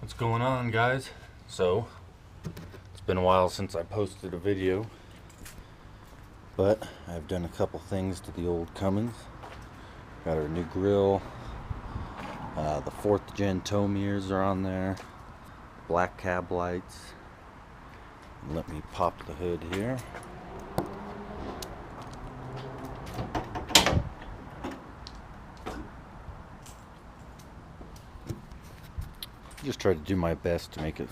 What's going on, guys? So it's been a while since I posted a video, but I've done a couple things to the old Cummins. Got our new grill, the 4th gen tow mirrors are on there, black cab lights. Let me pop the hood here. Just tried to do my best to make it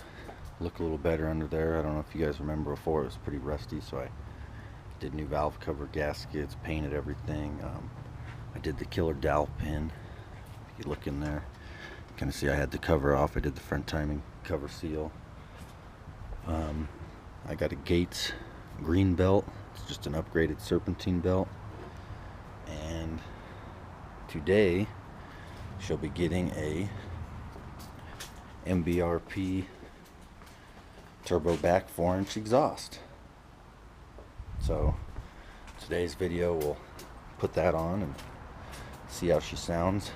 look a little better under there. I don't know if you guys remember before, it was pretty rusty, so I did new valve cover gaskets, painted everything. I did the killer dowel pin. If you look in there, you kind of see I had the cover off. I did the front timing cover seal. I got a Gates green belt. It's just an upgraded serpentine belt. And today she'll be getting a MBRP turbo back 4-inch exhaust. So today's video will put that on and see how she sounds.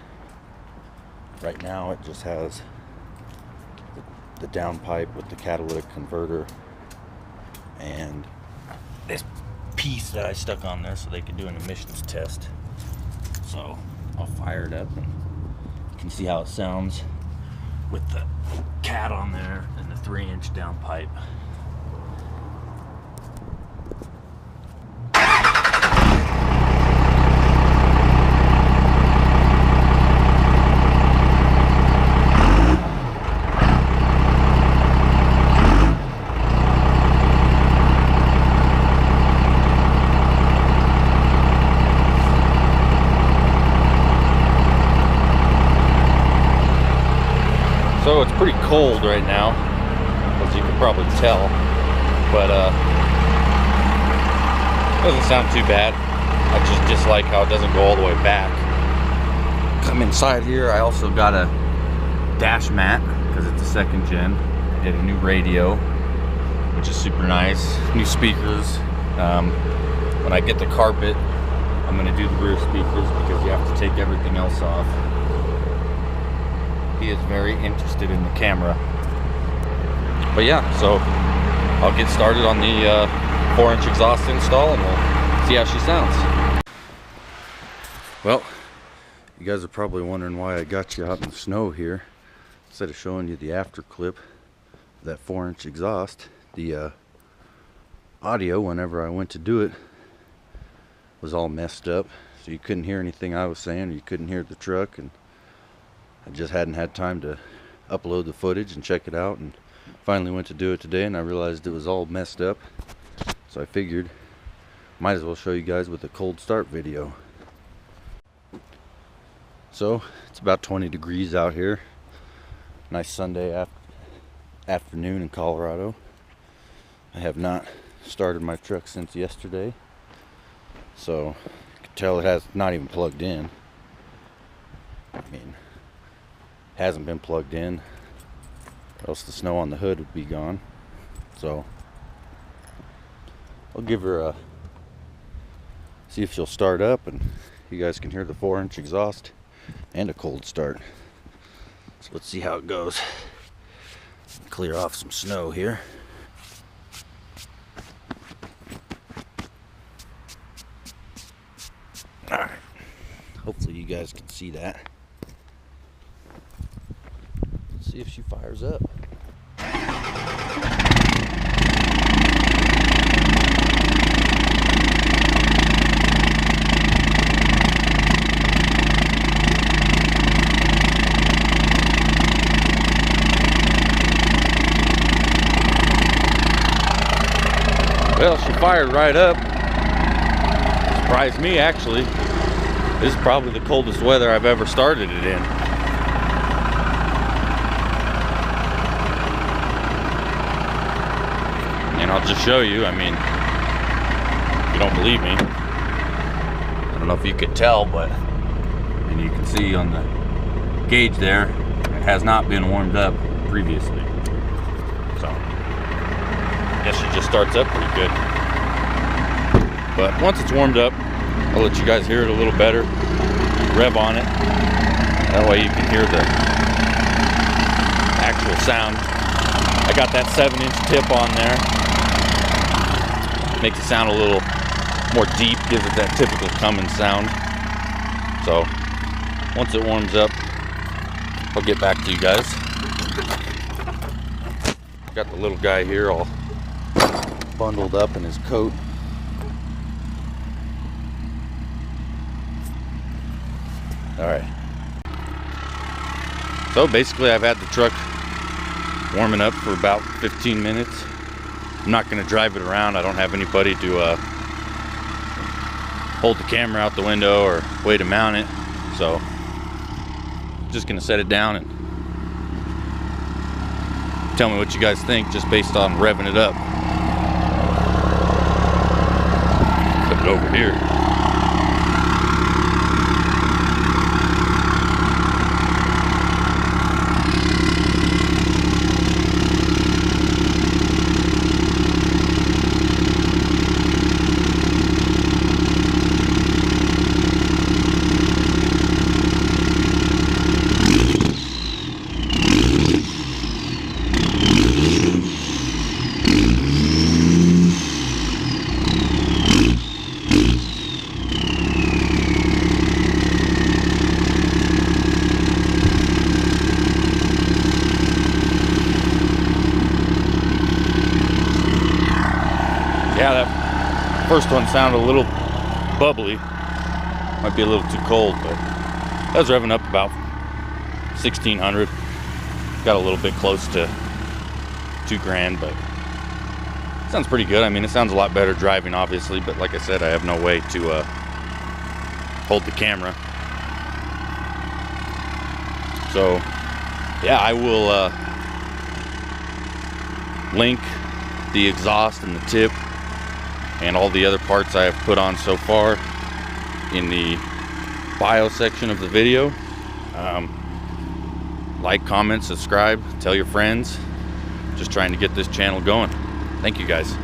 Right now it just has the downpipe with the catalytic converter and this piece that I stuck on there so they could do an emissions test. So I'll fire it up and you can see how it sounds with the cat on there and the 3-inch downpipe. So it's pretty cold right now, as you can probably tell, but it doesn't sound too bad. I just dislike how it doesn't go all the way back. Come inside here, I also got a dash mat because it's a 2nd gen. I did a new radio, which is super nice. New speakers. When I get the carpet, I'm going to do the rear speakers because you have to take everything else off. He is very interested in the camera. But yeah, so I'll get started on the 4-inch exhaust install and we'll see how she sounds. Well, you guys are probably wondering why I got you out in the snow here. Instead of showing you the after clip of that 4-inch exhaust, the audio, whenever I went to do it, was all messed up. So you couldn't hear anything I was saying, or you couldn't hear the truck, and I just hadn't had time to upload the footage and check it out, and finally went to do it today and I realized it was all messed up. So I figured might as well show you guys with a cold start video. So it's about 20 degrees out here. Nice Sunday afternoon in Colorado. I have not started my truck since yesterday, so you can tell it has not even plugged in. I mean, hasn't been plugged in, or else the snow on the hood would be gone. So I'll give her a see if she'll start up and you guys can hear the 4-inch exhaust and a cold start. So let's see how it goes. Clear off some snow here. Alright, hopefully you guys can see that. See if she fires up. Well, she fired right up. Surprised me, actually. This is probably the coldest weather I've ever started it in. And I'll just show you. I mean, if you don't believe me, I don't know if you could tell, but and you can see on the gauge there, it has not been warmed up previously. So I guess she just starts up pretty good. But once it's warmed up, I'll let you guys hear it a little better. Rev on it. That way you can hear the actual sound. I got that 7-inch tip on there. Makes it sound a little more deep, gives it that typical Cummins sound. So once it warms up, I'll get back to you guys. Got the little guy here all bundled up in his coat. All right. So basically I've had the truck warming up for about 15 minutes. I'm not going to drive it around. I don't have anybody to hold the camera out the window or way to mount it. So just going to set it down and tell me what you guys think just based on revving it up. Put it over here. Yeah, that first one sounded a little bubbly. Might be a little too cold, but that was revving up about 1600. Got a little bit close to 2 grand, but it sounds pretty good. I mean, it sounds a lot better driving, obviously, but like I said, I have no way to hold the camera. So, yeah, I will link the exhaust and the tip and all the other parts I have put on so far in the bio section of the video. Like, comment, subscribe, tell your friends. Just trying to get this channel going. Thank you guys.